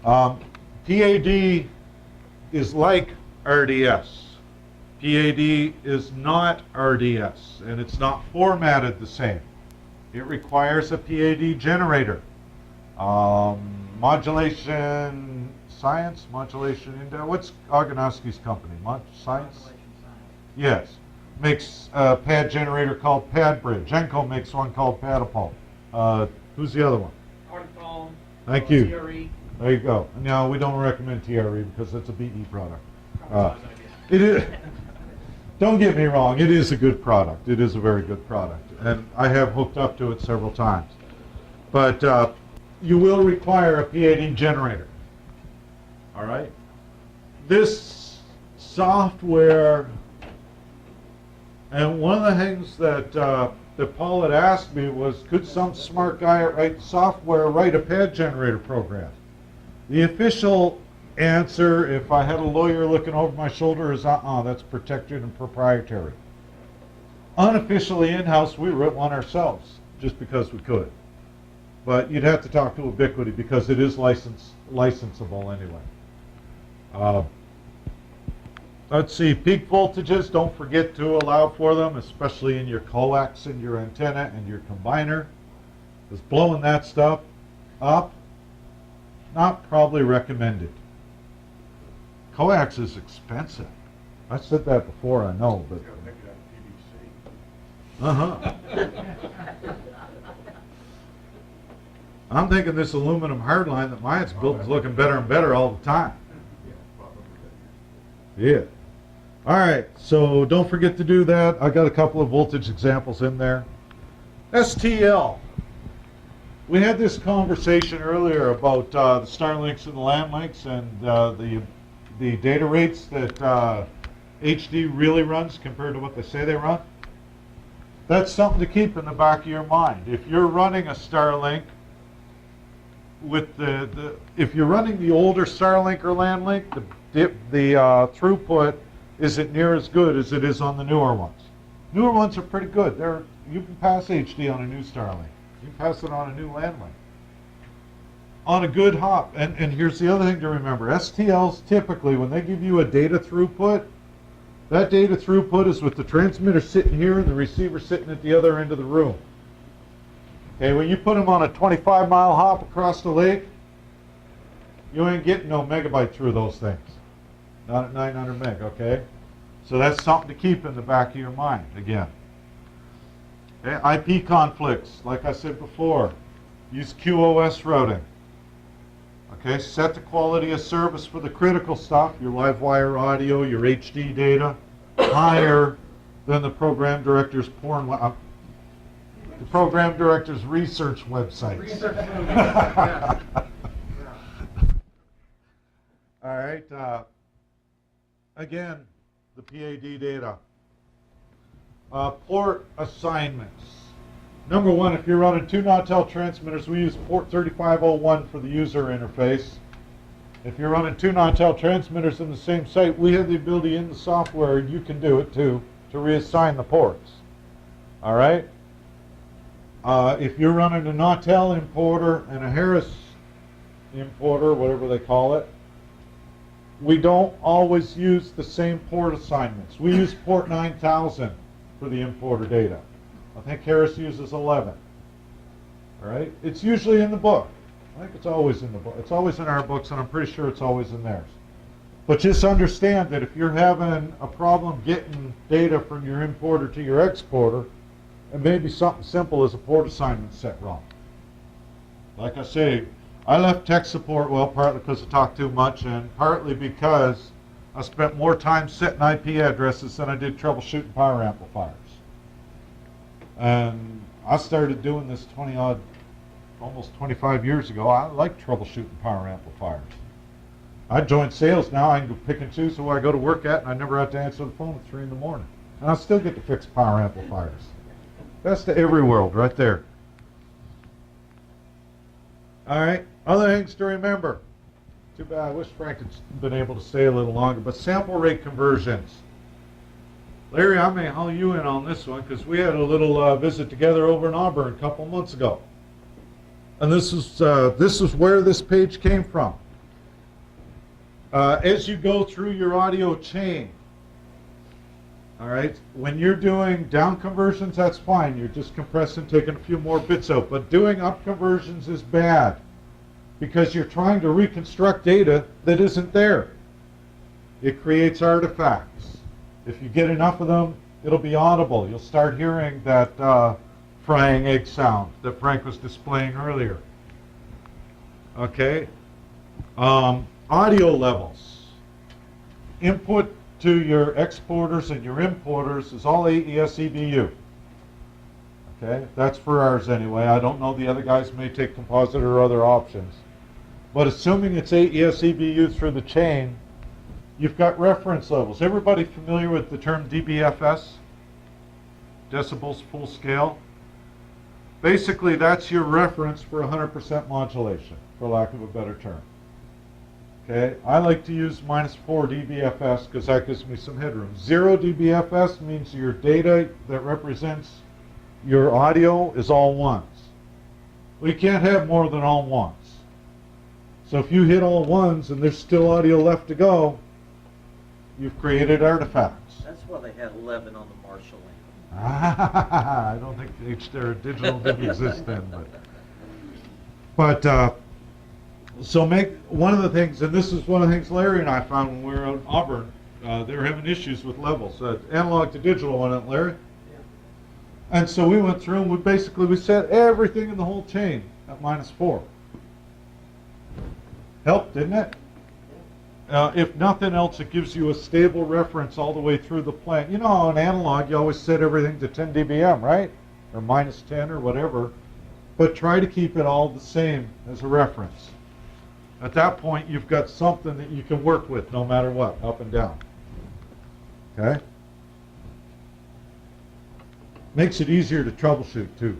PAD is like RDS. PAD is not RDS, and it's not formatted the same. It requires a PAD generator. Modulation Science, Modulation Index. What's Ogonowski's company? Science? Yes. Makes a pad generator called PadBridge. Genco makes one called Padapult. Who's the other one? Artiphone. Thank you. TRE. There you go. No, we don't recommend TRE because it's a BE product. It is. Don't get me wrong. It is a good product. It is a very good product, and I have hooked up to it several times. But you will require a PAD generator. All right. This software, and one of the things that that Paul had asked me was, could some smart guy write software write a pad generator program? The official answer, if I had a lawyer looking over my shoulder, is that's protected and proprietary. Unofficially in-house, we wrote one ourselves just because we could. But you'd have to talk to Ubiquiti because it is licensable anyway. Let's see, peak voltages, don't forget to allow for them, especially in your coax and your antenna and your combiner. Because blowing that stuff up, not probably recommended. Coax is expensive. I said that before, I know, but... I'm thinking this aluminum hardline that mine's built is looking better and better all the time. Yeah. All right, so don't forget to do that. I got a couple of voltage examples in there. STL. We had this conversation earlier about the Starlinks and the Landlinks and the data rates that HD really runs compared to what they say they run. That's something to keep in the back of your mind. If you're running a Starlink with if you're running the older Starlink or Landlink, the throughput isn't near as good as it is on the newer ones. Newer ones are pretty good. You can pass HD on a new Starlink. You can pass it on a new Landlink. On a good hop, and here's the other thing to remember. STLs typically, when they give you a data throughput, that data throughput is with the transmitter sitting here and the receiver sitting at the other end of the room. Okay, when you put them on a 25-mile hop across the lake, you ain't getting no megabyte through those things. Not at 900 meg, okay? So that's something to keep in the back of your mind, again. Okay, IP conflicts, like I said before, use QoS routing. Okay, set the quality of service for the critical stuff, your live wire audio, your HD data, higher than the program director's the program director's research websites. All right. Again, the PAD data. Port assignments. Number one, if you're running two Nautel transmitters, we use port 3501 for the user interface. If you're running two Nautel transmitters in the same site, we have the ability in the software, and you can do it too, to reassign the ports. All right? If you're running a Nautel importer and a Harris importer, whatever they call it, we don't always use the same port assignments. We use port 9000 for the importer data. I think Harris uses 11. All right? It's usually in the book. I think it's always in the book. It's always in our books, and I'm pretty sure it's always in theirs. But just understand that if you're having a problem getting data from your importer to your exporter, it may be something simple as a port assignment set wrong. Like I say, I left tech support, well, partly because I talked too much, and partly because I spent more time setting IP addresses than I did troubleshooting power amplifiers. And I started doing this almost 25 years ago. I like troubleshooting power amplifiers. I joined sales now. I can go pick and choose who I go to work at, and I never have to answer the phone at 3 in the morning. And I still get to fix power amplifiers. That's the every world right there. All right, other things to remember. Too bad, I wish Frank had been able to stay a little longer, but sample rate conversions. Larry, I may haul you in on this one because we had a little visit together over in Auburn a couple months ago. And this is where this page came from. As you go through your audio chain, all right, when you're doing down conversions, that's fine. You're just compressing, taking a few more bits out. But doing up conversions is bad because you're trying to reconstruct data that isn't there. It creates artifacts. If you get enough of them, it'll be audible. You'll start hearing that frying egg sound that Frank was displaying earlier. Okay? Audio levels. Input to your exporters and your importers is all AES EBU. Okay? That's for ours anyway. I don't know, the other guys may take composite or other options. But assuming it's AES EBU through the chain, you've got reference levels. Everybody familiar with the term DBFS? Decibels full scale? Basically, that's your reference for 100% modulation, for lack of a better term. Okay, I like to use -4 dBFS because that gives me some headroom. 0 dBFS means your data that represents your audio is all ones. Well, you can't have more than all ones. So if you hit all ones and there's still audio left to go, you've created artifacts. That's why they had 11 on the Marshall Lane. I don't think HDR digital didn't exist then, but so make one of the things, and this is one of the things Larry and I found when we were out in Auburn. They were having issues with levels, analog to digital, wasn't it, Larry? Yeah. And so we went through and we set everything in the whole chain at -4. Helped, didn't it? If nothing else, it gives you a stable reference all the way through the plant. You know, on analog, you always set everything to 10 dBm, right? Or -10 or whatever. But try to keep it all the same as a reference. At that point, you've got something that you can work with no matter what, up and down. Okay? Makes it easier to troubleshoot, too.